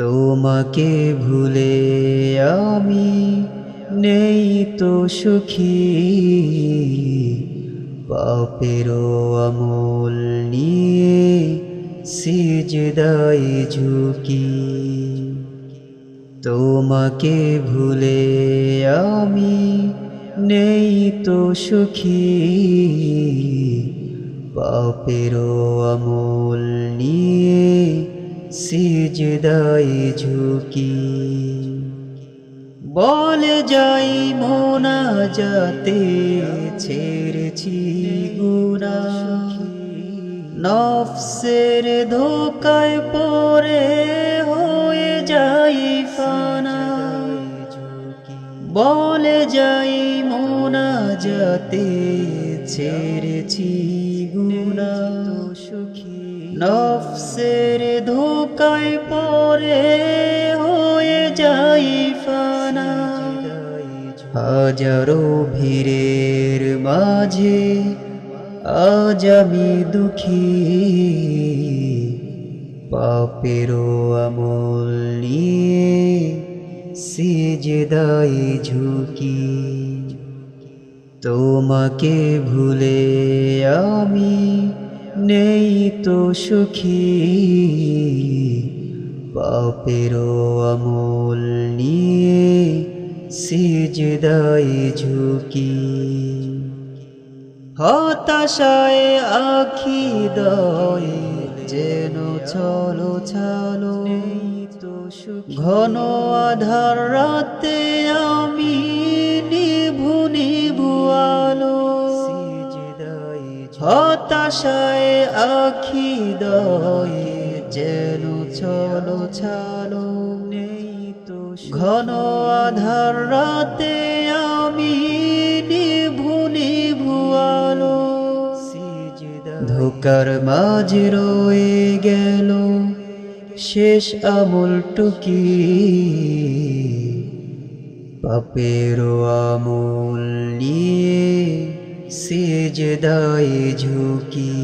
তোমাকে ভুলে আমি নেই তো সুখী, পাপেরও আমল নিয়ে সিজদায় ঝুঁকি। তোমাকে ভুলে আমি নেই তো সুখী, পাপেরও আমল নিয়ে সিজদায় ঝুঁকি। বলে যাই মোনাজাতে ছেড়েছি গুনাহ, নফসের ধোকায় পড়ে হয়ে যাই ফানা। বলে যাই মোনাজাতে ছেড়েছি গুনাহ, নফসের ধোকায় পড়ে হয়ে যাই ফানা। হাজারো ভিড়ের মাঝে আজ আমি দুঃখী, পাপেরও আমল নিয়ে সিজদায় ঝুঁকি। তোমাকে ভুলে আমি নেই তো সুখী, পাপেরও আমল নিয়ে সিজদায় ঝুঁকি। হতাশায় আখি দয়ে যেন ছলো ছলো, ঘন আধার রাতে আমি নিভু নিভু আলো। হতাশায় আখি দয়ে যেন ছলো ছলো, ঘন আধার রাতে আমি নিভু নিভু আলো। ধোকার মাঝে রয়ে গেল শেষ আমল টুকি, পাপেরও আমল নিয়ে সিজদায় ঝুঁকি।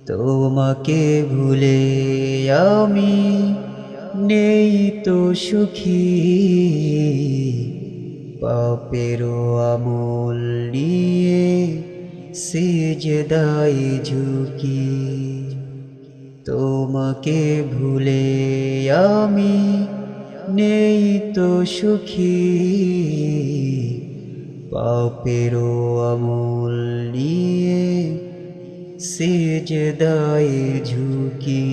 তোমাকে ভুলে আমি নেই তো সুখী, পাপেরও আমল নিয়ে সিজদায় ঝুঁকি। তোমাকে ভুলে আমি নেই তো সুখী, পাপেরও আমল নিয়ে সিজদায় ঝুঁকি।